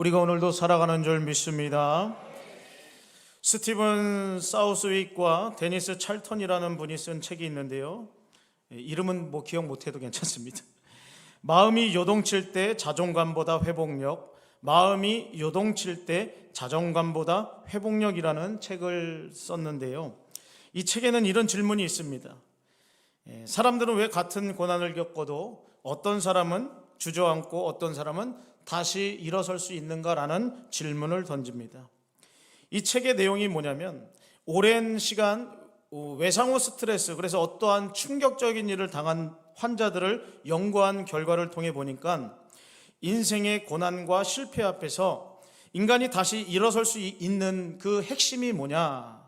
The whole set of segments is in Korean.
우리가 오늘도 살아가는 줄 믿습니다. 스티븐 사우스윅과 데니스 찰턴이라는 분이 쓴 책이 있는데요, 이름은 기억 못해도 괜찮습니다. 마음이 요동칠 때 자존감보다 회복력, 마음이 요동칠 때 자존감보다 회복력이라는 책을 썼는데요, 이 책에는 이런 질문이 있습니다. 사람들은 왜 같은 고난을 겪어도 어떤 사람은 주저앉고 어떤 사람은 다시 일어설 수 있는가라는 질문을 던집니다. 이 책의 내용이 뭐냐면, 오랜 시간 외상후 스트레스, 그래서 어떠한 충격적인 일을 당한 환자들을 연구한 결과를 통해 보니까 인생의 고난과 실패 앞에서 인간이 다시 일어설 수 있는 그 핵심이 뭐냐,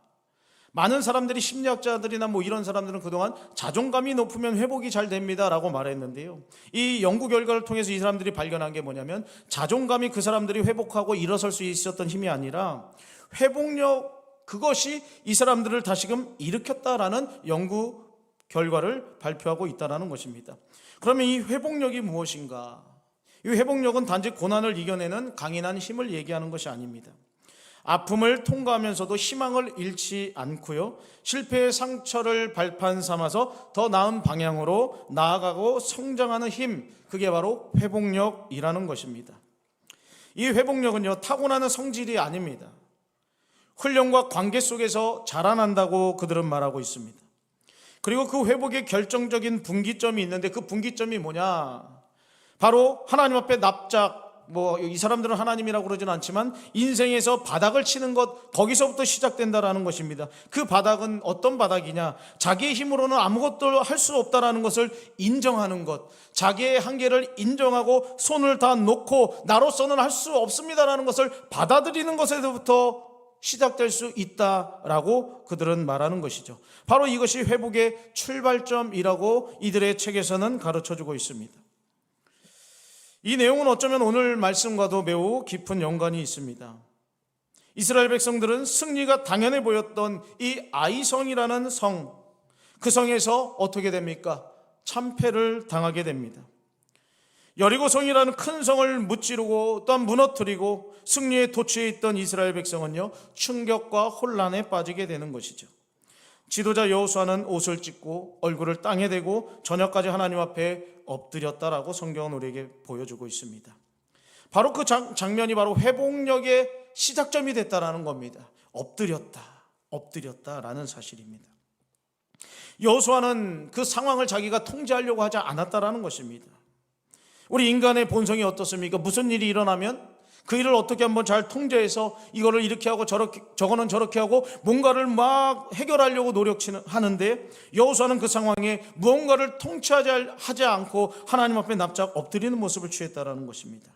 많은 사람들이, 심리학자들이나 이런 사람들은 그동안 자존감이 높으면 회복이 잘 됩니다 라고 말했는데요, 이 연구 결과를 통해서 이 사람들이 발견한 게 뭐냐면, 자존감이 그 사람들이 회복하고 일어설 수 있었던 힘이 아니라 회복력, 그것이 이 사람들을 다시금 일으켰다라는 연구 결과를 발표하고 있다는 것입니다. 그러면 이 회복력이 무엇인가? 이 회복력은 단지 고난을 이겨내는 강인한 힘을 얘기하는 것이 아닙니다. 아픔을 통과하면서도 희망을 잃지 않고요, 실패의 상처를 발판 삼아서 더 나은 방향으로 나아가고 성장하는 힘, 그게 바로 회복력이라는 것입니다. 이 회복력은요, 타고나는 성질이 아닙니다. 훈련과 관계 속에서 자라난다고 그들은 말하고 있습니다. 그리고 그 회복의 결정적인 분기점이 있는데, 그 분기점이 뭐냐, 바로 하나님 앞에 납작, 이 사람들은 하나님이라고 그러진 않지만 인생에서 바닥을 치는 것, 거기서부터 시작된다라는 것입니다. 그 바닥은 어떤 바닥이냐, 자기의 힘으로는 아무것도 할 수 없다라는 것을 인정하는 것, 자기의 한계를 인정하고 손을 다 놓고 나로서는 할 수 없습니다라는 것을 받아들이는 것에서부터 시작될 수 있다라고 그들은 말하는 것이죠. 바로 이것이 회복의 출발점이라고 이들의 책에서는 가르쳐주고 있습니다. 이 내용은 어쩌면 오늘 말씀과도 매우 깊은 연관이 있습니다. 이스라엘 백성들은 승리가 당연해 보였던 이 아이성이라는 성, 그 성에서 어떻게 됩니까? 참패를 당하게 됩니다. 여리고성이라는 큰 성을 무찌르고 또한 무너뜨리고 승리의 도취해 있던 이스라엘 백성은요, 충격과 혼란에 빠지게 되는 것이죠. 지도자 여호수아는 옷을 찢고 얼굴을 땅에 대고 저녁까지 하나님 앞에 엎드렸다라고 성경은 우리에게 보여주고 있습니다. 바로 그 장면이 바로 회복력의 시작점이 됐다라는 겁니다. 엎드렸다라는 사실입니다. 여호수아는 그 상황을 자기가 통제하려고 하지 않았다라는 것입니다. 우리 인간의 본성이 어떻습니까? 무슨 일이 일어나면 그 일을 어떻게 한번 잘 통제해서 이거를 이렇게 하고 저거는 저렇게 하고 뭔가를 막 해결하려고 노력하는데, 여호수아는 그 상황에 무언가를 통치하지 않고 하나님 앞에 납작 엎드리는 모습을 취했다라는 것입니다.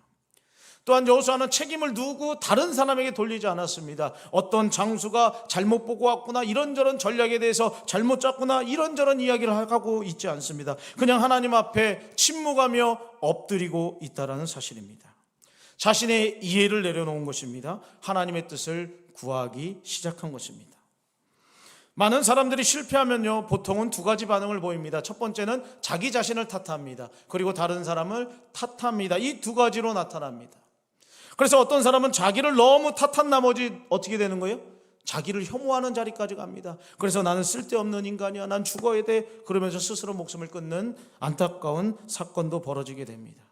또한 여호수아는 책임을 누구 다른 사람에게 돌리지 않았습니다. 어떤 장수가 잘못 보고 왔구나, 이런저런 전략에 대해서 잘못 짰구나, 이런저런 이야기를 하고 있지 않습니다. 그냥 하나님 앞에 침묵하며 엎드리고 있다라는 사실입니다. 자신의 이해를 내려놓은 것입니다. 하나님의 뜻을 구하기 시작한 것입니다. 많은 사람들이 실패하면요, 보통은 두 가지 반응을 보입니다. 첫 번째는 자기 자신을 탓합니다. 그리고 다른 사람을 탓합니다. 이 두 가지로 나타납니다. 그래서 어떤 사람은 자기를 너무 탓한 나머지 어떻게 되는 거예요? 자기를 혐오하는 자리까지 갑니다. 그래서 나는 쓸데없는 인간이야, 난 죽어야 돼, 그러면서 스스로 목숨을 끊는 안타까운 사건도 벌어지게 됩니다.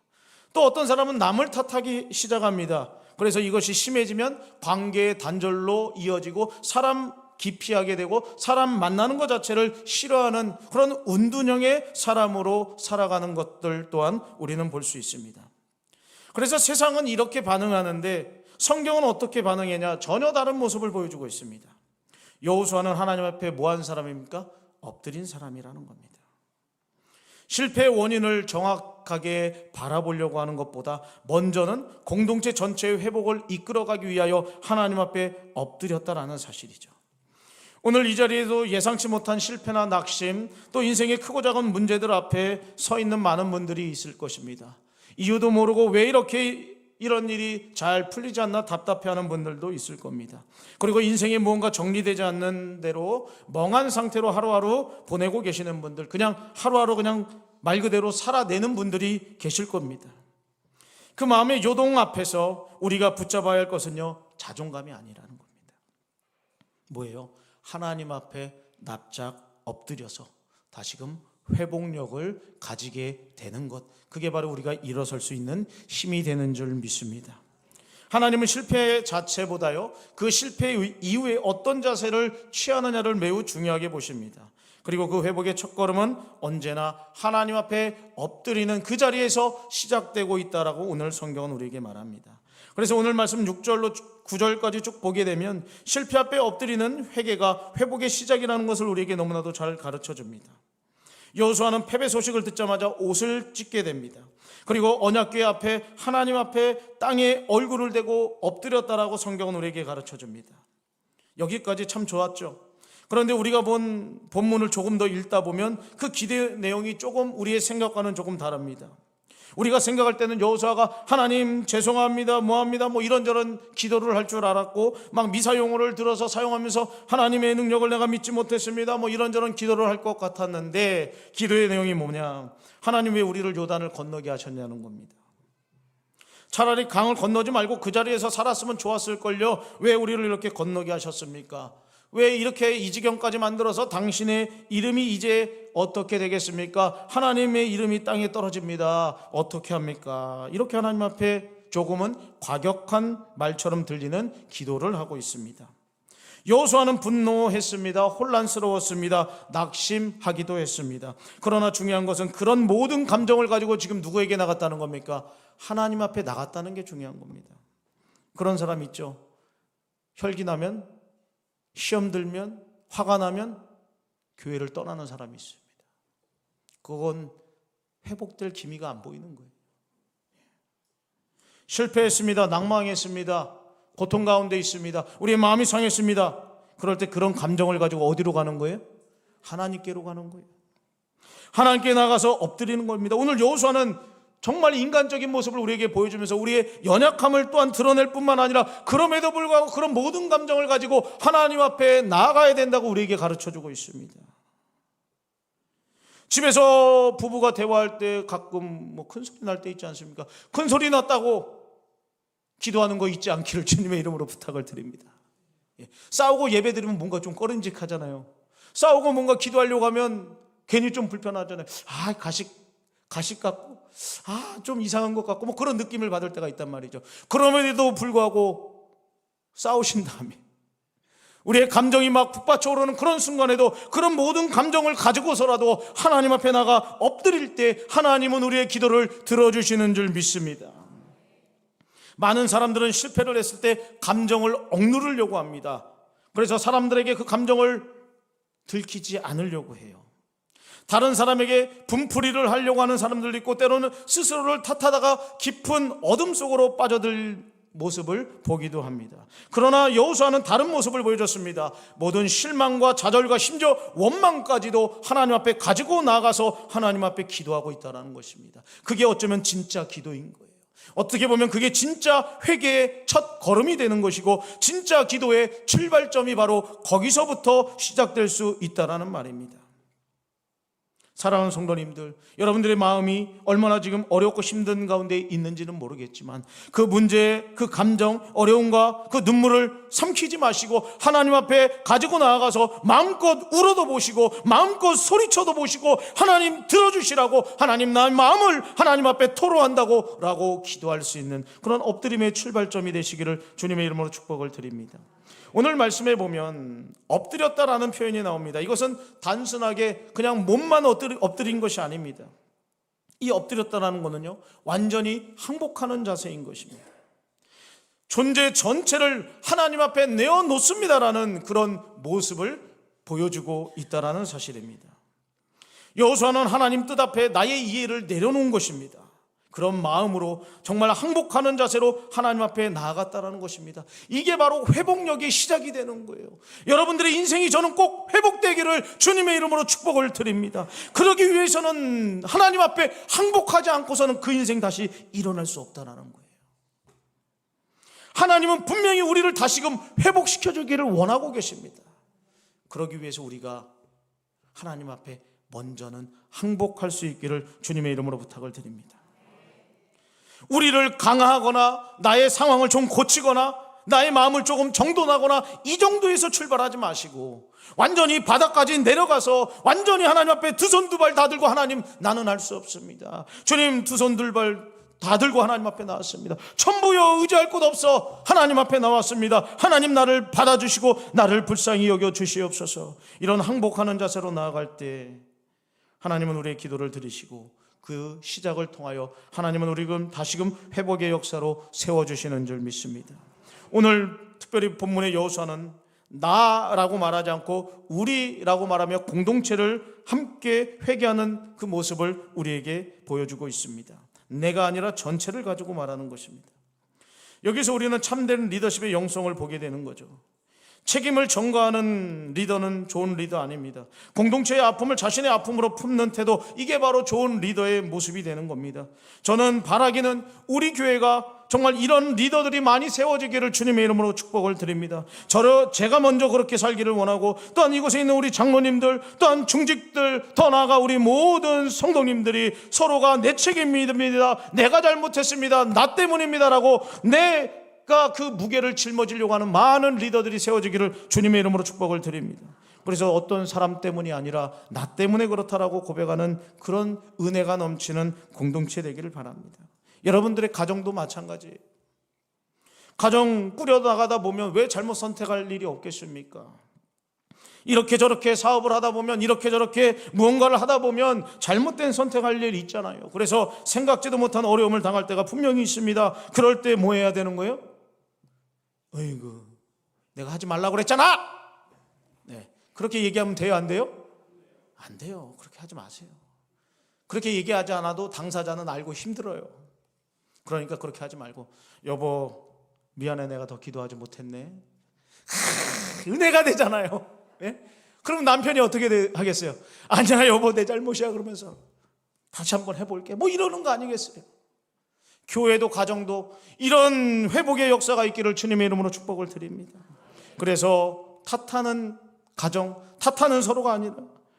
또 어떤 사람은 남을 탓하기 시작합니다. 그래서 이것이 심해지면 관계의 단절로 이어지고 사람 기피하게 되고 사람 만나는 것 자체를 싫어하는 그런 운둔형의 사람으로 살아가는 것들 또한 우리는 볼 수 있습니다. 그래서 세상은 이렇게 반응하는데 성경은 어떻게 반응했냐? 전혀 다른 모습을 보여주고 있습니다. 여호수아는 하나님 앞에 뭐한 사람입니까? 엎드린 사람이라는 겁니다. 실패의 원인을 정확하게 바라보려고 하는 것보다 먼저는 공동체 전체의 회복을 이끌어가기 위하여 하나님 앞에 엎드렸다라는 사실이죠. 오늘 이 자리에도 예상치 못한 실패나 낙심, 또 인생의 크고 작은 문제들 앞에 서 있는 많은 분들이 있을 것입니다. 이유도 모르고 왜 이런 일이 잘 풀리지 않나 답답해하는 분들도 있을 겁니다. 그리고 인생에 무언가 정리되지 않는 대로 멍한 상태로 하루하루 보내고 계시는 분들, 그냥 하루하루 그냥 말 그대로 살아내는 분들이 계실 겁니다. 그 마음의 요동 앞에서 우리가 붙잡아야 할 것은요, 자존감이 아니라는 겁니다. 뭐예요? 하나님 앞에 납작 엎드려서 다시금 회복력을 가지게 되는 것, 그게 바로 우리가 일어설 수 있는 힘이 되는 줄 믿습니다. 하나님은 실패 자체보다요, 그 실패 이후에 어떤 자세를 취하느냐를 매우 중요하게 보십니다. 그리고 그 회복의 첫걸음은 언제나 하나님 앞에 엎드리는 그 자리에서 시작되고 있다라고 오늘 성경은 우리에게 말합니다. 그래서 오늘 말씀 6절로 9절까지 쭉 보게 되면 실패 앞에 엎드리는 회개가 회복의 시작이라는 것을 우리에게 너무나도 잘 가르쳐 줍니다. 여호수아는 패배 소식을 듣자마자 옷을 찢게 됩니다. 그리고 언약궤 앞에 하나님 앞에 땅에 얼굴을 대고 엎드렸다라고 성경은 우리에게 가르쳐 줍니다. 여기까지 참 좋았죠. 그런데 우리가 본 본문을 조금 더 읽다 보면 그 기대 내용이 조금 우리의 생각과는 조금 다릅니다. 우리가 생각할 때는 여호수아가 하나님 죄송합니다, 뭐합니다, 뭐 이런저런 기도를 할 줄 알았고, 막 미사 용어를 들어서 사용하면서 하나님의 능력을 내가 믿지 못했습니다, 뭐 이런저런 기도를 할 것 같았는데, 기도의 내용이 뭐냐? 하나님 왜 우리를 요단을 건너게 하셨냐는 겁니다. 차라리 강을 건너지 말고 그 자리에서 살았으면 좋았을걸요. 왜 우리를 이렇게 건너게 하셨습니까? 왜 이렇게 이 지경까지 만들어서 당신의 이름이 이제 어떻게 되겠습니까? 하나님의 이름이 땅에 떨어집니다. 어떻게 합니까? 이렇게 하나님 앞에 조금은 과격한 말처럼 들리는 기도를 하고 있습니다. 여호수아는 분노했습니다. 혼란스러웠습니다. 낙심하기도 했습니다. 그러나 중요한 것은 그런 모든 감정을 가지고 지금 누구에게 나갔다는 겁니까? 하나님 앞에 나갔다는 게 중요한 겁니다. 그런 사람 있죠. 혈기 나면, 시험 들면, 화가 나면 교회를 떠나는 사람이 있습니다. 그건 회복될 기미가 안 보이는 거예요. 실패했습니다. 낭망했습니다. 고통 가운데 있습니다. 우리의 마음이 상했습니다. 그럴 때 그런 감정을 가지고 어디로 가는 거예요? 하나님께로 가는 거예요. 하나님께 나가서 엎드리는 겁니다. 오늘 여호수아는 정말 인간적인 모습을 우리에게 보여주면서 우리의 연약함을 또한 드러낼 뿐만 아니라 그럼에도 불구하고 그런 모든 감정을 가지고 하나님 앞에 나아가야 된다고 우리에게 가르쳐주고 있습니다. 집에서 부부가 대화할 때 가끔 뭐 큰 소리 날 때 있지 않습니까? 큰 소리 났다고 기도하는 거 잊지 않기를 주님의 이름으로 부탁을 드립니다. 싸우고 예배 드리면 뭔가 좀 꺼림직하잖아요. 싸우고 뭔가 기도하려고 하면 괜히 좀 불편하잖아요. 가식 같고, 좀 이상한 것 같고, 뭐 그런 느낌을 받을 때가 있단 말이죠. 그럼에도 불구하고 싸우신 다음에 우리의 감정이 막 북받쳐 오르는 그런 순간에도 그런 모든 감정을 가지고서라도 하나님 앞에 나가 엎드릴 때 하나님은 우리의 기도를 들어주시는 줄 믿습니다. 많은 사람들은 실패를 했을 때 감정을 억누르려고 합니다. 그래서 사람들에게 그 감정을 들키지 않으려고 해요. 다른 사람에게 분풀이를 하려고 하는 사람들도 있고, 때로는 스스로를 탓하다가 깊은 어둠 속으로 빠져들 모습을 보기도 합니다. 그러나 여호수아는 다른 모습을 보여줬습니다. 모든 실망과 좌절과 심지어 원망까지도 하나님 앞에 가지고 나가서 하나님 앞에 기도하고 있다는 것입니다. 그게 어쩌면 진짜 기도인 거예요. 어떻게 보면 그게 진짜 회개의 첫 걸음이 되는 것이고, 진짜 기도의 출발점이 바로 거기서부터 시작될 수 있다는 말입니다. 사랑하는 성도님들, 여러분들의 마음이 얼마나 지금 어렵고 힘든 가운데 있는지는 모르겠지만 그 문제, 그 감정, 어려움과 그 눈물을 삼키지 마시고 하나님 앞에 가지고 나아가서 마음껏 울어도 보시고 마음껏 소리쳐도 보시고 하나님 들어주시라고, 하나님 나의 마음을 하나님 앞에 토로한다고 라고 기도할 수 있는 그런 엎드림의 출발점이 되시기를 주님의 이름으로 축복을 드립니다. 오늘 말씀에 보면 엎드렸다라는 표현이 나옵니다. 이것은 단순하게 그냥 몸만 엎드린 것이 아닙니다. 이 엎드렸다라는 것은요, 완전히 항복하는 자세인 것입니다. 존재 전체를 하나님 앞에 내어놓습니다라는 그런 모습을 보여주고 있다라는 사실입니다. 여호수아는 하나님 뜻 앞에 나의 이해를 내려놓은 것입니다. 그런 마음으로 정말 항복하는 자세로 하나님 앞에 나아갔다는 것입니다. 이게 바로 회복력의 시작이 되는 거예요. 여러분들의 인생이 저는 꼭 회복되기를 주님의 이름으로 축복을 드립니다. 그러기 위해서는 하나님 앞에 항복하지 않고서는 그 인생 다시 일어날 수 없다는 거예요. 하나님은 분명히 우리를 다시금 회복시켜주기를 원하고 계십니다. 그러기 위해서 우리가 하나님 앞에 먼저는 항복할 수 있기를 주님의 이름으로 부탁을 드립니다. 우리를 강화하거나 나의 상황을 좀 고치거나 나의 마음을 조금 정돈하거나 이 정도에서 출발하지 마시고 완전히 바닥까지 내려가서 완전히 하나님 앞에 두 손 두 발 다 들고 하나님, 나는 할 수 없습니다. 주님, 두 손 두 발 다 들고 하나님 앞에 나왔습니다. 천부여 의지할 곳 없어 하나님 앞에 나왔습니다. 하나님, 나를 받아주시고 나를 불쌍히 여겨 주시옵소서. 이런 항복하는 자세로 나아갈 때 하나님은 우리의 기도를 들으시고 그 시작을 통하여 하나님은 우리를 다시금 회복의 역사로 세워주시는 줄 믿습니다. 오늘 특별히 본문의 여호수아는 나라고 말하지 않고 우리라고 말하며 공동체를 함께 회개하는 그 모습을 우리에게 보여주고 있습니다. 내가 아니라 전체를 가지고 말하는 것입니다. 여기서 우리는 참된 리더십의 영성을 보게 되는 거죠. 책임을 전가하는 리더는 좋은 리더 아닙니다. 공동체의 아픔을 자신의 아픔으로 품는 태도, 이게 바로 좋은 리더의 모습이 되는 겁니다. 저는 바라기는 우리 교회가 정말 이런 리더들이 많이 세워지기를 주님의 이름으로 축복을 드립니다. 제가 먼저 그렇게 살기를 원하고, 또한 이곳에 있는 우리 장로님들, 또한 중직들, 더 나아가 우리 모든 성도님들이 서로가 내 책임입니다, 내가 잘못했습니다, 나 때문입니다라고 그 무게를 짊어지려고 하는 많은 리더들이 세워지기를 주님의 이름으로 축복을 드립니다. 그래서 어떤 사람 때문이 아니라 나 때문에 그렇다라고 고백하는 그런 은혜가 넘치는 공동체 되기를 바랍니다. 여러분들의 가정도 마찬가지예요. 가정 꾸려나가다 보면 왜 잘못 선택할 일이 없겠습니까? 이렇게 저렇게 사업을 하다 보면, 이렇게 저렇게 무언가를 하다 보면 잘못된 선택할 일이 있잖아요. 그래서 생각지도 못한 어려움을 당할 때가 분명히 있습니다. 그럴 때 뭐 해야 되는 거예요? 어이구, 내가 하지 말라고 그랬잖아. 네, 그렇게 얘기하면 돼요, 안 돼요? 안 돼요. 그렇게 하지 마세요. 그렇게 얘기하지 않아도 당사자는 알고 힘들어요. 그러니까 그렇게 하지 말고, 여보 미안해, 내가 더 기도하지 못했네. 은혜가 되잖아요. 네? 그럼 남편이 어떻게 하겠어요? 아니야 여보, 내 잘못이야 그러면서 다시 한번 해볼게, 뭐 이러는 거 아니겠어요? 교회도 가정도 이런 회복의 역사가 있기를 주님의 이름으로 축복을 드립니다. 그래서 탓하는 가정, 탓하는 서로가 아니라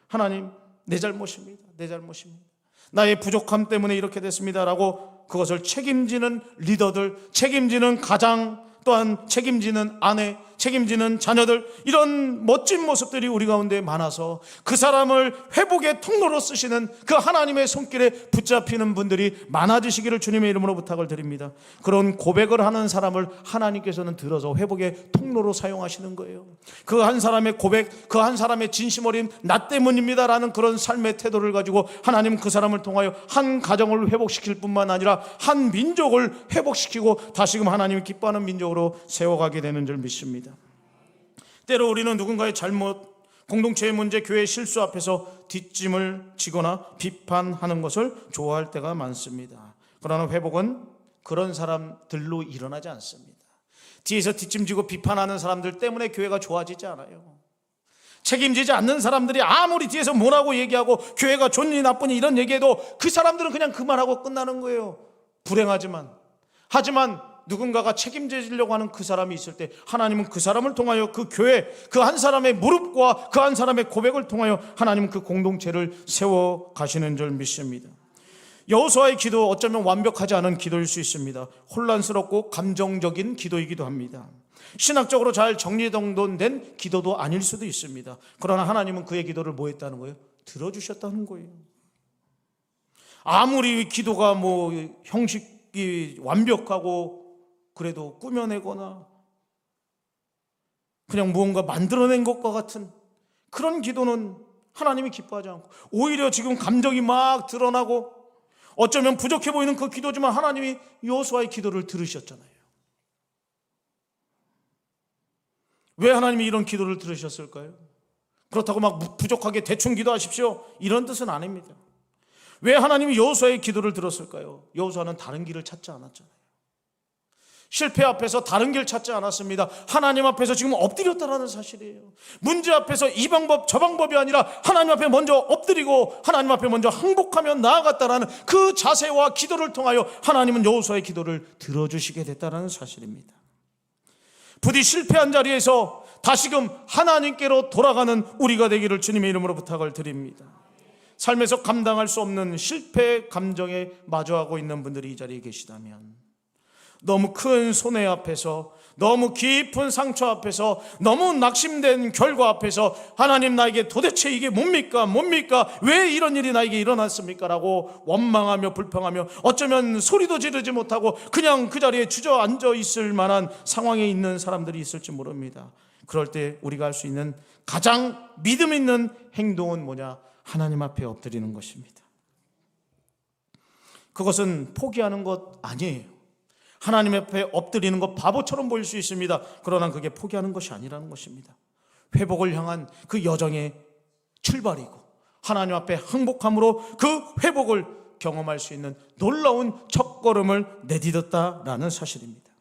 하나님, 내 잘못입니다, 내 잘못입니다, 나의 부족함 때문에 이렇게 됐습니다라고 그것을 책임지는 리더들, 책임지는 가장, 또한 책임지는 아내, 책임지는 자녀들, 이런 멋진 모습들이 우리 가운데 많아서 그 사람을 회복의 통로로 쓰시는 그 하나님의 손길에 붙잡히는 분들이 많아지시기를 주님의 이름으로 부탁을 드립니다. 그런 고백을 하는 사람을 하나님께서는 들어서 회복의 통로로 사용하시는 거예요. 그 한 사람의 고백, 그 한 사람의 진심 어린 나 때문입니다라는 그런 삶의 태도를 가지고 하나님 그 사람을 통하여 한 가정을 회복시킬 뿐만 아니라 한 민족을 회복시키고 다시금 하나님이 기뻐하는 민족으로 세워가게 되는 줄 믿습니다. 때로 우리는 누군가의 잘못, 공동체의 문제, 교회의 실수 앞에서 뒷짐을 지거나 비판하는 것을 좋아할 때가 많습니다. 그러나 회복은 그런 사람들로 일어나지 않습니다. 뒤에서 뒷짐지고 비판하는 사람들 때문에 교회가 좋아지지 않아요. 책임지지 않는 사람들이 아무리 뒤에서 뭐라고 얘기하고 교회가 좋니 나쁘니 이런 얘기해도 그 사람들은 그냥 그 말하고 끝나는 거예요. 불행하지만. 하지만 누군가가 책임지려고 하는 그 사람이 있을 때 하나님은 그 사람을 통하여 그 교회, 그 한 사람의 무릎과 그 한 사람의 고백을 통하여 하나님은 그 공동체를 세워 가시는 줄 믿습니다. 여호수아의 기도, 어쩌면 완벽하지 않은 기도일 수 있습니다. 혼란스럽고 감정적인 기도이기도 합니다. 신학적으로 잘 정리정돈된 기도도 아닐 수도 있습니다. 그러나 하나님은 그의 기도를 뭐 했다는 거예요? 들어주셨다는 거예요. 아무리 기도가 뭐 형식이 완벽하고 그래도 꾸며내거나 그냥 무언가 만들어낸 것과 같은 그런 기도는 하나님이 기뻐하지 않고, 오히려 지금 감정이 막 드러나고 어쩌면 부족해 보이는 그 기도지만 하나님이 여호수아의 기도를 들으셨잖아요. 왜 하나님이 이런 기도를 들으셨을까요? 그렇다고 막 부족하게 대충 기도하십시오, 이런 뜻은 아닙니다. 왜 하나님이 여호수아의 기도를 들었을까요? 여호수아는 다른 길을 찾지 않았잖아요. 실패 앞에서 다른 길 찾지 않았습니다. 하나님 앞에서 지금 엎드렸다라는 사실이에요. 문제 앞에서 이 방법 저 방법이 아니라 하나님 앞에 먼저 엎드리고 하나님 앞에 먼저 항복하며 나아갔다라는 그 자세와 기도를 통하여 하나님은 여호수아의 기도를 들어주시게 됐다라는 사실입니다. 부디 실패한 자리에서 다시금 하나님께로 돌아가는 우리가 되기를 주님의 이름으로 부탁을 드립니다. 삶에서 감당할 수 없는 실패 감정에 마주하고 있는 분들이 이 자리에 계시다면, 너무 큰 손해 앞에서, 너무 깊은 상처 앞에서, 너무 낙심된 결과 앞에서 하나님 나에게 도대체 이게 뭡니까? 왜 이런 일이 나에게 일어났습니까? 라고 원망하며 불평하며 어쩌면 소리도 지르지 못하고 그냥 그 자리에 주저앉아 있을 만한 상황에 있는 사람들이 있을지 모릅니다. 그럴 때 우리가 할 수 있는 가장 믿음 있는 행동은 뭐냐? 하나님 앞에 엎드리는 것입니다. 그것은 포기하는 것 아니에요. 하나님 앞에 엎드리는 것 바보처럼 보일 수 있습니다. 그러나 그게 포기하는 것이 아니라는 것입니다. 회복을 향한 그 여정의 출발이고, 하나님 앞에 항복함으로 그 회복을 경험할 수 있는 놀라운 첫걸음을 내딛었다라는 사실입니다.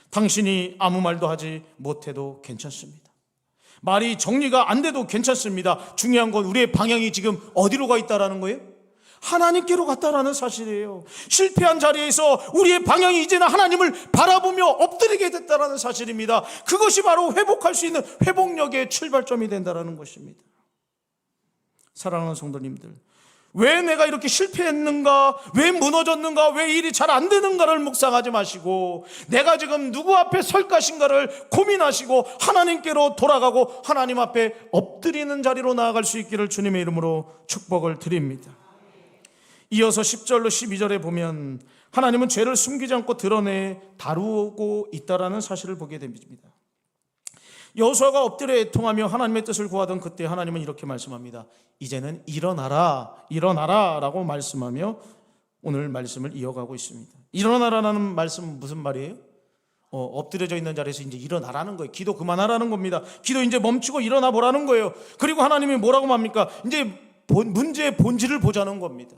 당신이 아무 말도 하지 못해도 괜찮습니다. 말이 정리가 안 돼도 괜찮습니다. 중요한 건 우리의 방향이 지금 어디로 가 있다라는 거예요? 하나님께로 갔다라는 사실이에요. 실패한 자리에서 우리의 방향이 이제는 하나님을 바라보며 엎드리게 됐다라는 사실입니다. 그것이 바로 회복할 수 있는 회복력의 출발점이 된다라는 것입니다. 사랑하는 성도님들, 왜 내가 이렇게 실패했는가, 왜 무너졌는가, 왜 일이 잘 안 되는가를 묵상하지 마시고, 내가 지금 누구 앞에 설 것인가를 고민하시고 하나님께로 돌아가고 하나님 앞에 엎드리는 자리로 나아갈 수 있기를 주님의 이름으로 축복을 드립니다. 이어서 10절로 12절에 보면 하나님은 죄를 숨기지 않고 드러내 다루고 있다라는 사실을 보게 됩니다. 여호수아가 엎드려 애통하며 하나님의 뜻을 구하던 그때 하나님은 이렇게 말씀합니다. 이제는 일어나라 라고 말씀하며 오늘 말씀을 이어가고 있습니다. 일어나라라는 말씀은 무슨 말이에요? 엎드려져 있는 자리에서 이제 일어나라는 거예요. 기도 그만하라는 겁니다. 기도 이제 멈추고 일어나 보라는 거예요. 그리고 하나님이 뭐라고 합니까? 이제 문제의 본질을 보자는 겁니다.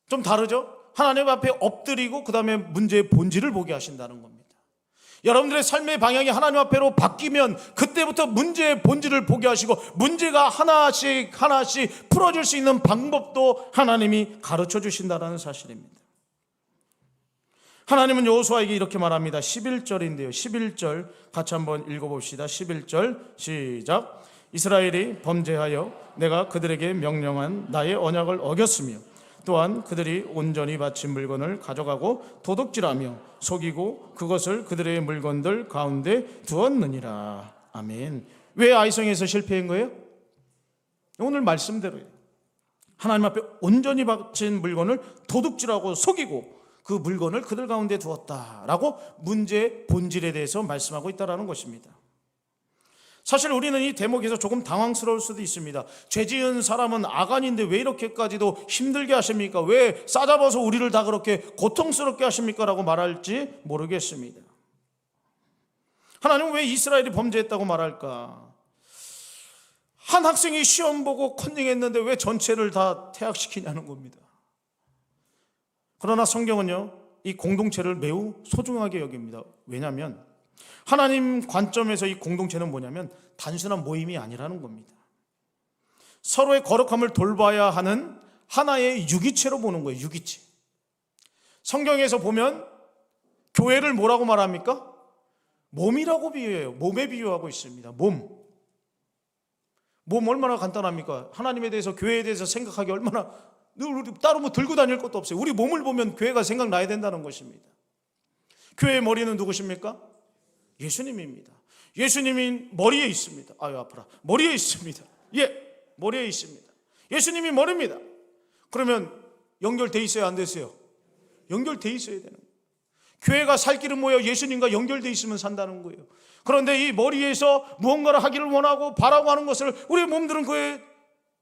좀 다르죠? 하나님 앞에 엎드리고 그 다음에 문제의 본질을 보게 하신다는 겁니다. 여러분들의 삶의 방향이 하나님 앞에로 바뀌면 그때부터 문제의 본질을 보게 하시고 문제가 하나씩 풀어줄 수 있는 방법도 하나님이 가르쳐 주신다는 사실입니다. 하나님은 여호수아에게 이렇게 말합니다. 11절인데요 11절 같이 한번 읽어봅시다. 11절 시작. 이스라엘이 범죄하여 내가 그들에게 명령한 나의 언약을 어겼으며 또한 그들이 온전히 바친 물건을 가져가고 도둑질하며 속이고 그것을 그들의 물건들 가운데 두었느니라. 아멘. 왜 아이성에서 실패한 거예요? 오늘 말씀대로예요. 하나님 앞에 온전히 바친 물건을 도둑질하고 속이고 그 물건을 그들 가운데 두었다라고 문제의 본질에 대해서 말씀하고 있다는 것입니다. 사실 우리는 이 대목에서 조금 당황스러울 수도 있습니다. 죄 지은 사람은 아간인데 왜 이렇게까지도 힘들게 하십니까? 왜 싸잡아서 우리를 다 그렇게 고통스럽게 하십니까? 라고 말할지 모르겠습니다. 하나님은 왜 이스라엘이 범죄했다고 말할까? 한 학생이 시험 보고 컨닝했는데 왜 전체를 다 퇴학시키냐는 겁니다. 그러나 성경은요, 이 공동체를 매우 소중하게 여깁니다. 왜냐하면 하나님 관점에서 이 공동체는 뭐냐면 단순한 모임이 아니라는 겁니다. 서로의 거룩함을 돌봐야 하는 하나의 유기체로 보는 거예요. 유기체. 성경에서 보면 교회를 뭐라고 말합니까? 몸이라고 비유해요. 몸에 비유하고 있습니다. 몸 얼마나 간단합니까? 하나님에 대해서, 교회에 대해서 생각하기 얼마나, 우리 따로 뭐 들고 다닐 것도 없어요. 우리 몸을 보면 교회가 생각나야 된다는 것입니다. 교회의 머리는 누구십니까? 예수님입니다. 예수님이 머리에 있습니다. 아유 아파라. 머리에 있습니다. 머리에 있습니다. 예수님이 머리입니다. 그러면 연결돼 있어야 안 됐어요? 연결돼 있어야 되는 거예요. 교회가 살 길은 뭐예요? 예수님과 연결돼 있으면 산다는 거예요. 그런데 이 머리에서 무언가를 하기를 원하고 바라고 하는 것을 우리의 몸들은 그의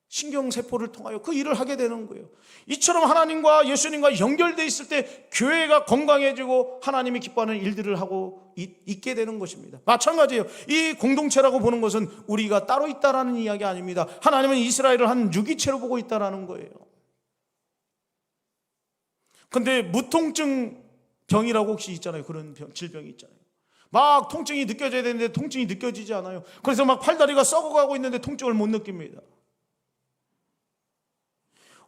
신경세포를 통하여 그 일을 하게 되는 거예요. 이처럼 하나님과 예수님과 연결되어 있을 때 교회가 건강해지고 하나님이 기뻐하는 일들을 하고 있게 되는 것입니다. 마찬가지예요. 이 공동체라고 보는 것은 우리가 따로 있다라는 이야기 아닙니다. 하나님은 이스라엘을 한 유기체로 보고 있다라는 거예요. 근데 무통증 병이라고 혹시 있잖아요. 그런 질병이 있잖아요. 막 통증이 느껴져야 되는데 통증이 느껴지지 않아요. 그래서 막 팔다리가 썩어가고 있는데 통증을 못 느낍니다.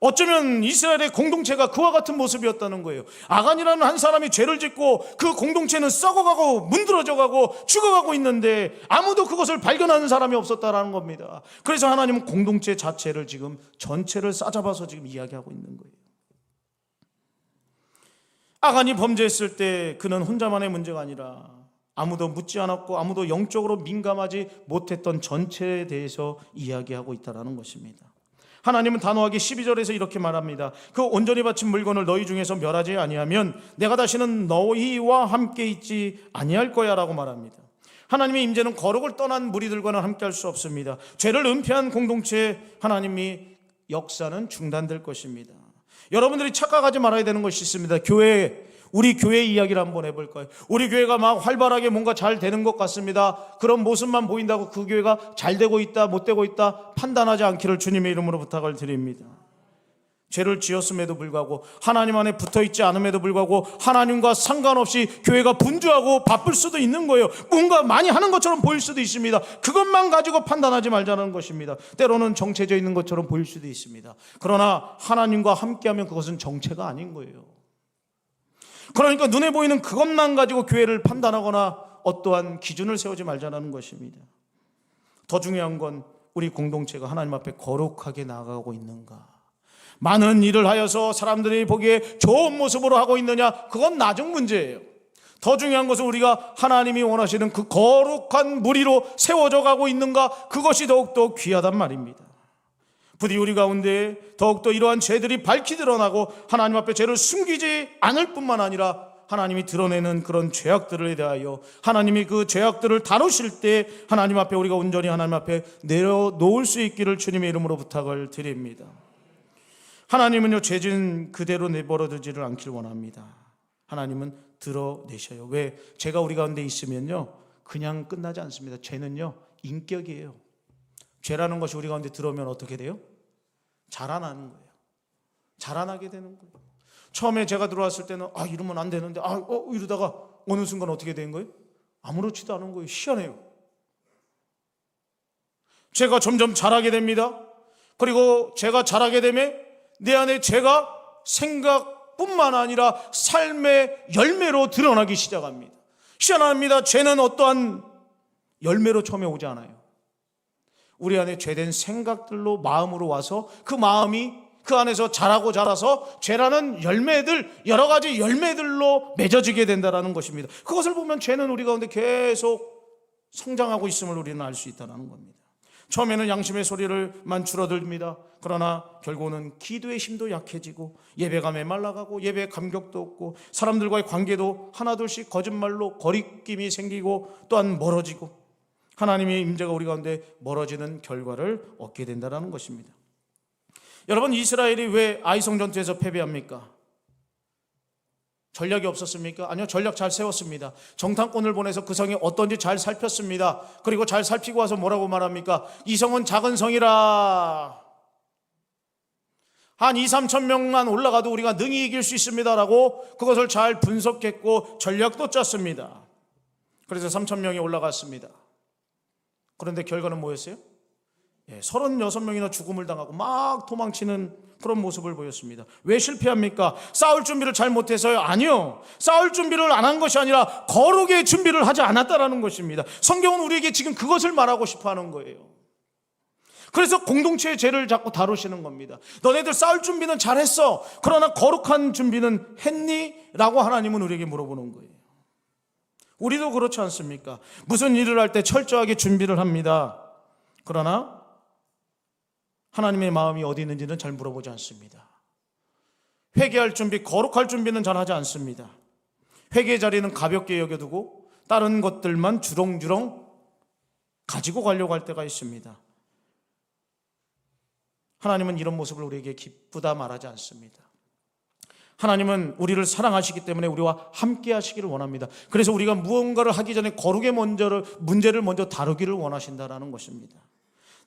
어쩌면 이스라엘의 공동체가 그와 같은 모습이었다는 거예요. 아간이라는 한 사람이 죄를 짓고 그 공동체는 썩어가고 문드러져가고 죽어가고 있는데 아무도 그것을 발견하는 사람이 없었다라는 겁니다. 그래서 하나님은 공동체 자체를 지금 전체를 싸잡아서 지금 이야기하고 있는 거예요. 아간이 범죄했을 때 그는 혼자만의 문제가 아니라 아무도 묻지 않았고 아무도 영적으로 민감하지 못했던 전체에 대해서 이야기하고 있다는 것입니다. 하나님은 단호하게 12절에서 이렇게 말합니다. 그 온전히 바친 물건을 너희 중에서 멸하지 아니하면 내가 다시는 너희와 함께 있지 아니할 거야 라고 말합니다. 하나님의 임재는 거룩을 떠난 무리들과는 함께 할 수 없습니다. 죄를 은폐한 공동체에 하나님이 역사는 중단될 것입니다. 여러분들이 착각하지 말아야 되는 것이 있습니다. 우리 교회 이야기를 한번 해볼까요? 우리 교회가 막 활발하게 뭔가 잘 되는 것 같습니다. 그런 모습만 보인다고 그 교회가 잘 되고 있다 못 되고 있다 판단하지 않기를 주님의 이름으로 부탁을 드립니다. 죄를 지었음에도 불구하고 하나님 안에 붙어있지 않음에도 불구하고 하나님과 상관없이 교회가 분주하고 바쁠 수도 있는 거예요. 뭔가 많이 하는 것처럼 보일 수도 있습니다. 그것만 가지고 판단하지 말자는 것입니다. 때로는 정체져 있는 것처럼 보일 수도 있습니다. 그러나 하나님과 함께하면 그것은 정체가 아닌 거예요. 그러니까 눈에 보이는 그것만 가지고 교회를 판단하거나 어떠한 기준을 세우지 말자는 것입니다. 더 중요한 건 우리 공동체가 하나님 앞에 거룩하게 나아가고 있는가, 많은 일을 하여서 사람들이 보기에 좋은 모습으로 하고 있느냐, 그건 나중 문제예요. 더 중요한 것은 우리가 하나님이 원하시는 그 거룩한 무리로 세워져 가고 있는가, 그것이 더욱더 귀하단 말입니다. 부디 우리 가운데 더욱더 이러한 죄들이 밝히 드러나고 하나님 앞에 죄를 숨기지 않을 뿐만 아니라 하나님이 드러내는 그런 죄악들에 대하여 하나님이 그 죄악들을 다루실 때 하나님 앞에 우리가 온전히 하나님 앞에 내려놓을 수 있기를 주님의 이름으로 부탁을 드립니다. 하나님은요, 죄진 그대로 내버려두지를 않길 원합니다. 하나님은 드러내셔요. 왜? 죄가 우리 가운데 있으면요 그냥 끝나지 않습니다. 죄는요 인격이에요. 죄라는 것이 우리 가운데 들어오면 어떻게 돼요? 자라나는 거예요. 자라나게 되는 거예요. 처음에 제가 들어왔을 때는 이러면 안 되는데 이러다가 어느 순간 어떻게 된 거예요? 아무렇지도 않은 거예요. 희한해요. 죄가 점점 자라게 됩니다. 그리고 죄가 자라게 되면 내 안에 죄가 생각뿐만 아니라 삶의 열매로 드러나기 시작합니다. 희한합니다. 죄는 어떠한 열매로 처음에 오지 않아요. 우리 안에 죄된 생각들로 마음으로 와서 그 마음이 그 안에서 자라고 자라서 죄라는 열매들, 여러 가지 열매들로 맺어지게 된다는 것입니다. 그것을 보면 죄는 우리 가운데 계속 성장하고 있음을 우리는 알 수 있다는 겁니다. 처음에는 양심의 소리를만 줄어듭니다. 그러나 결국은 기도의 힘도 약해지고 예배가 메말라가고 예배 감격도 없고 사람들과의 관계도 하나둘씩 거짓말로 거리낌이 생기고 또한 멀어지고 하나님의 임재가 우리 가운데 멀어지는 결과를 얻게 된다는 것입니다. 여러분, 이스라엘이 왜 아이성 전투에서 패배합니까? 전략이 없었습니까? 아니요, 전략 잘 세웠습니다. 정탐꾼을 보내서 그 성이 어떤지 잘 살폈습니다. 그리고 잘 살피고 와서 뭐라고 말합니까? 이 성은 작은 성이라 한 2-3천 명만 올라가도 우리가 능히 이길 수 있습니다라고 그것을 잘 분석했고 전략도 짰습니다. 그래서 3천 명이 올라갔습니다. 그런데 결과는 뭐였어요? 36명이나 죽음을 당하고 막 도망치는 그런 모습을 보였습니다. 왜 실패합니까? 싸울 준비를 잘 못해서요? 아니요, 싸울 준비를 안 한 것이 아니라 거룩의 준비를 하지 않았다라는 것입니다. 성경은 우리에게 지금 그것을 말하고 싶어하는 거예요. 그래서 공동체의 죄를 자꾸 다루시는 겁니다. 너네들 싸울 준비는 잘했어, 그러나 거룩한 준비는 했니? 라고 하나님은 우리에게 물어보는 거예요. 우리도 그렇지 않습니까? 무슨 일을 할 때 철저하게 준비를 합니다. 그러나 하나님의 마음이 어디 있는지는 잘 물어보지 않습니다. 회개할 준비, 거룩할 준비는 잘 하지 않습니다. 회개의 자리는 가볍게 여겨두고 다른 것들만 주렁주렁 가지고 가려고 할 때가 있습니다. 하나님은 이런 모습을 우리에게 기쁘다 말하지 않습니다. 하나님은 우리를 사랑하시기 때문에 우리와 함께 하시기를 원합니다. 그래서 우리가 무언가를 하기 전에 거룩의 문제를 먼저 다루기를 원하신다는 것입니다.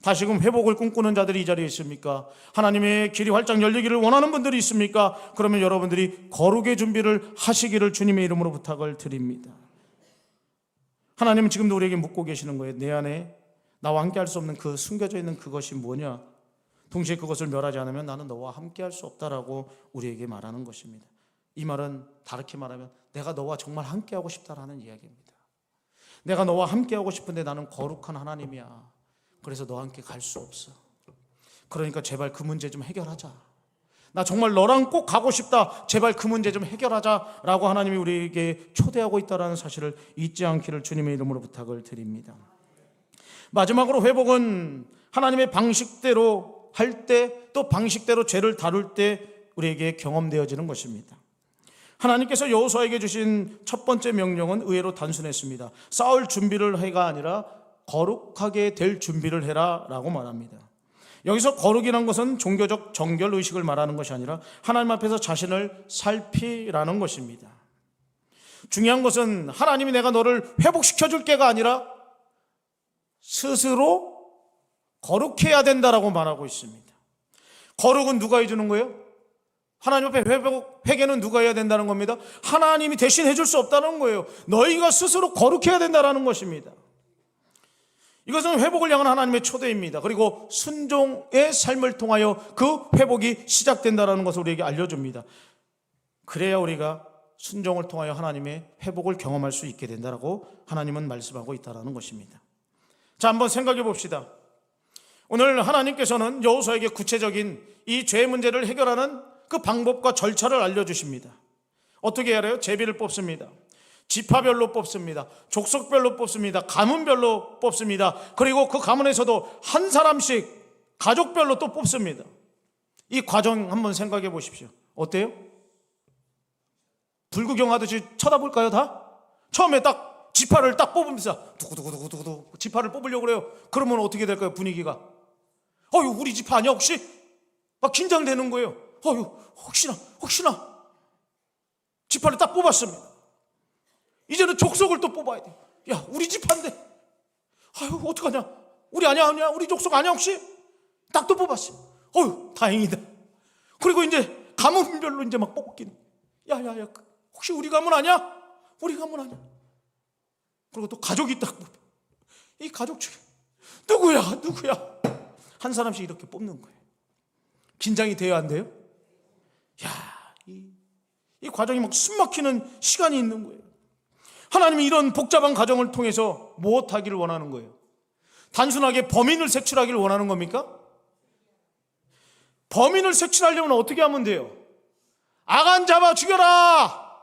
다시금 회복을 꿈꾸는 자들이 이 자리에 있습니까? 하나님의 길이 활짝 열리기를 원하는 분들이 있습니까? 그러면 여러분들이 거룩의 준비를 하시기를 주님의 이름으로 부탁을 드립니다. 하나님은 지금도 우리에게 묻고 계시는 거예요. 내 안에 나와 함께 할 수 없는 그 숨겨져 있는 그것이 뭐냐? 동시에 그것을 멸하지 않으면 나는 너와 함께 할 수 없다라고 우리에게 말하는 것입니다. 이 말은 다르게 말하면 내가 너와 정말 함께 하고 싶다라는 이야기입니다. 내가 너와 함께 하고 싶은데 나는 거룩한 하나님이야. 그래서 너와 함께 갈 수 없어. 그러니까 제발 그 문제 좀 해결하자. 나 정말 너랑 꼭 가고 싶다. 제발 그 문제 좀 해결하자라고 하나님이 우리에게 초대하고 있다는 사실을 잊지 않기를 주님의 이름으로 부탁을 드립니다. 마지막으로 회복은 하나님의 방식대로 할 때, 또 방식대로 죄를 다룰 때 우리에게 경험되어지는 것입니다. 하나님께서 여호수아에게 주신 첫 번째 명령은 의외로 단순했습니다. 싸울 준비를 해가 아니라 거룩하게 될 준비를 해라 라고 말합니다. 여기서 거룩이라는 것은 종교적 정결의식을 말하는 것이 아니라 하나님 앞에서 자신을 살피라는 것입니다. 중요한 것은 하나님이 내가 너를 회복시켜 줄 게가 아니라 스스로 거룩해야 된다라고 말하고 있습니다. 거룩은 누가 해주는 거예요? 하나님 앞에 회개는 누가 해야 된다는 겁니다. 하나님이 대신 해줄 수 없다는 거예요. 너희가 스스로 거룩해야 된다는 것입니다. 이것은 회복을 향한 하나님의 초대입니다. 그리고 순종의 삶을 통하여 그 회복이 시작된다는 것을 우리에게 알려줍니다. 그래야 우리가 순종을 통하여 하나님의 회복을 경험할 수 있게 된다라고 하나님은 말씀하고 있다는 것입니다. 자, 한번 생각해 봅시다. 오늘 하나님께서는 여호수아에게 구체적인 이 죄 문제를 해결하는 그 방법과 절차를 알려주십니다. 어떻게 해야 해요? 제비를 뽑습니다. 지파별로 뽑습니다. 족속별로 뽑습니다. 가문별로 뽑습니다. 그리고 그 가문에서도 한 사람씩 가족별로 또 뽑습니다. 이 과정 한번 생각해 보십시오. 어때요? 불구경 하듯이 쳐다볼까요, 다? 처음에 딱 지파를 딱 뽑으면서 두구두구두구두구 지파를 뽑으려고 그래요. 그러면 어떻게 될까요, 분위기가? 우리 지파 아니야 혹시? 막 긴장되는 거예요. 혹시나 지파를 딱 뽑았습니다. 이제는 족속을 또 뽑아야 돼요. 야, 우리 지파인데 어떡하냐? 우리 아니야? 우리 족속 아니야 혹시? 딱 또 뽑았어요. 다행이다. 그리고 이제 가문별로 이제 막 뽑기는. 야, 혹시 우리 가문 아니야? 우리 가문 아니야? 그리고 또 가족이 딱 뽑혀. 이 가족 중에 누구야? 한 사람씩 이렇게 뽑는 거예요. 긴장이 돼야 안 돼요? 이 과정이 막 숨막히는 시간이 있는 거예요. 하나님이 이런 복잡한 과정을 통해서 무엇하기를 원하는 거예요? 단순하게 범인을 색출하기를 원하는 겁니까? 범인을 색출하려면 어떻게 하면 돼요? 아간 잡아 죽여라!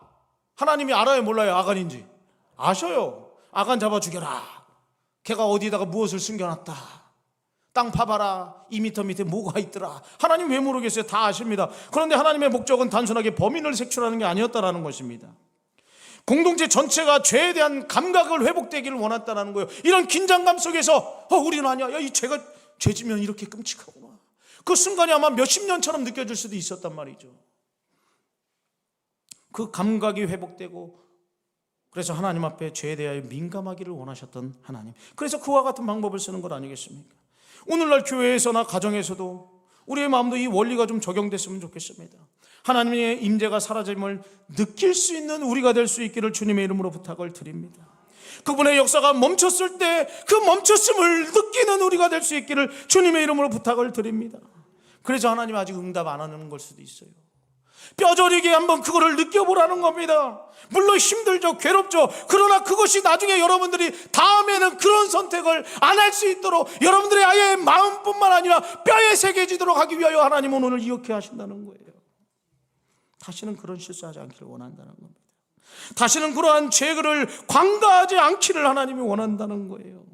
하나님이 알아요, 몰라요? 아간인지 아셔요. 아간 잡아 죽여라. 걔가 어디다가 무엇을 숨겨놨다. 땅 파봐라. 2m 밑에 뭐가 있더라. 하나님 왜 모르겠어요? 다 아십니다. 그런데 하나님의 목적은 단순하게 범인을 색출하는 게 아니었다라는 것입니다. 공동체 전체가 죄에 대한 감각을 회복되기를 원했다는 거예요. 이런 긴장감 속에서 우리는 아니야. 이 죄가 죄지면 이렇게 끔찍하구나. 그 순간이 아마 몇십 년처럼 느껴질 수도 있었단 말이죠. 그 감각이 회복되고, 그래서 하나님 앞에 죄에 대하여 민감하기를 원하셨던 하나님. 그래서 그와 같은 방법을 쓰는 것 아니겠습니까? 오늘날 교회에서나 가정에서도 우리의 마음도 이 원리가 좀 적용됐으면 좋겠습니다. 하나님의 임재가 사라짐을 느낄 수 있는 우리가 될 수 있기를 주님의 이름으로 부탁을 드립니다. 그분의 역사가 멈췄을 때 그 멈췄음을 느끼는 우리가 될 수 있기를 주님의 이름으로 부탁을 드립니다. 그래서 하나님이 아직 응답 안 하는 걸 수도 있어요. 뼈저리게 한번 그거를 느껴보라는 겁니다. 물론 힘들죠, 괴롭죠. 그러나 그것이 나중에 여러분들이 다음에는 그런 선택을 안 할 수 있도록 여러분들의 아예 마음뿐만 아니라 뼈에 새겨지도록 하기 위하여 하나님은 오늘 이렇게 하신다는 거예요. 다시는 그런 실수하지 않기를 원한다는 겁니다. 다시는 그러한 죄를 광다하지 않기를 하나님이 원한다는 거예요.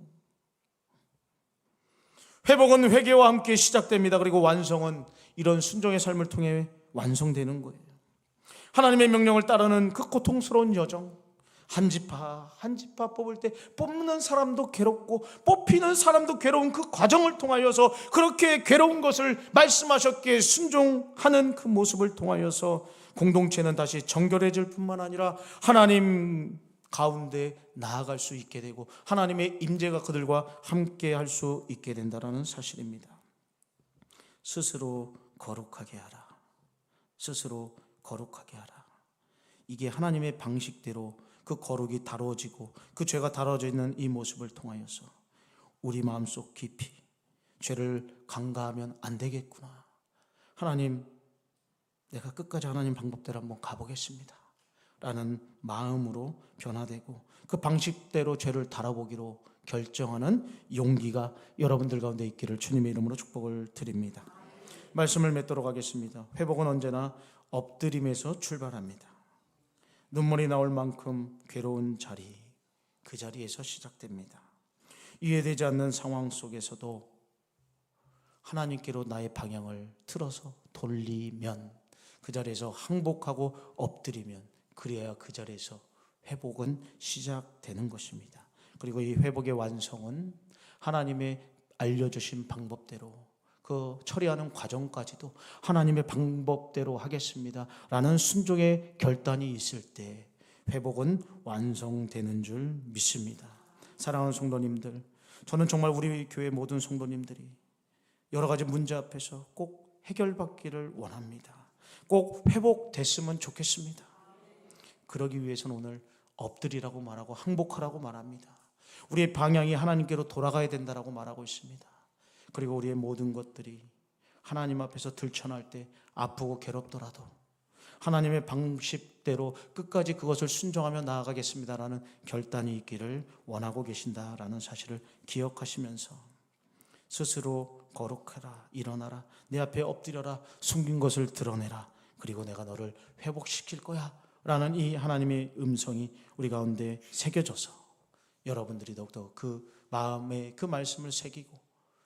회복은 회개와 함께 시작됩니다. 그리고 완성은 이런 순종의 삶을 통해 완성되는 거예요. 하나님의 명령을 따르는 그 고통스러운 여정, 한 지파 한 지파 뽑을 때 뽑는 사람도 괴롭고 뽑히는 사람도 괴로운 그 과정을 통하여서, 그렇게 괴로운 것을 말씀하셨기에 순종하는 그 모습을 통하여서 공동체는 다시 정결해질 뿐만 아니라 하나님 가운데 나아갈 수 있게 되고 하나님의 임재가 그들과 함께 할 수 있게 된다는 사실입니다. 스스로 거룩하게 하라. 스스로 거룩하게 하라. 이게 하나님의 방식대로 그 거룩이 다루어지고 그 죄가 다루어져 있는 이 모습을 통하여서 우리 마음속 깊이 죄를 간과하면 안 되겠구나. 하나님, 내가 끝까지 하나님 방법대로 한번 가보겠습니다 라는 마음으로 변화되고 그 방식대로 죄를 달아보기로 결정하는 용기가 여러분들 가운데 있기를 주님의 이름으로 축복을 드립니다. 말씀을 맺도록 하겠습니다. 회복은 언제나 엎드림에서 출발합니다. 눈물이 나올 만큼 괴로운 자리, 그 자리에서 시작됩니다. 이해되지 않는 상황 속에서도 하나님께로 나의 방향을 틀어서 돌리면, 그 자리에서 항복하고 엎드리면, 그래야 그 자리에서 회복은 시작되는 것입니다. 그리고 이 회복의 완성은 하나님의 알려주신 방법대로, 그 처리하는 과정까지도 하나님의 방법대로 하겠습니다 라는 순종의 결단이 있을 때 회복은 완성되는 줄 믿습니다. 사랑하는 성도님들, 저는 정말 우리 교회 모든 성도님들이 여러 가지 문제 앞에서 꼭 해결받기를 원합니다. 꼭 회복됐으면 좋겠습니다. 그러기 위해서는 오늘 엎드리라고 말하고 항복하라고 말합니다. 우리의 방향이 하나님께로 돌아가야 된다라고 말하고 있습니다. 그리고 우리의 모든 것들이 하나님 앞에서 들춰날 때 아프고 괴롭더라도 하나님의 방식대로 끝까지 그것을 순종하며 나아가겠습니다라는 결단이 있기를 원하고 계신다라는 사실을 기억하시면서 스스로 거룩해라, 일어나라, 내 앞에 엎드려라, 숨긴 것을 드러내라, 그리고 내가 너를 회복시킬 거야 라는 이 하나님의 음성이 우리 가운데 새겨져서 여러분들이 더욱더 그 마음에 그 말씀을 새기고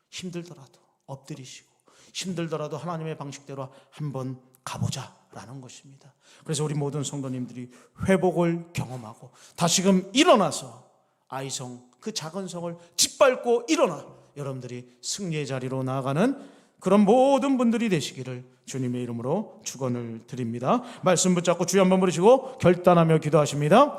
힘들더라도 엎드리시고 힘들더라도 하나님의 방식대로 한번 가보자 라는 것입니다. 그래서 우리 모든 성도님들이 회복을 경험하고 다시금 일어나서 아이성, 그 작은 성을 짓밟고 일어나 여러분들이 승리의 자리로 나아가는 그런 모든 분들이 되시기를 주님의 이름으로 축원을 드립니다. 말씀 붙잡고 주여 한번 부르시고 결단하며 기도하십니다.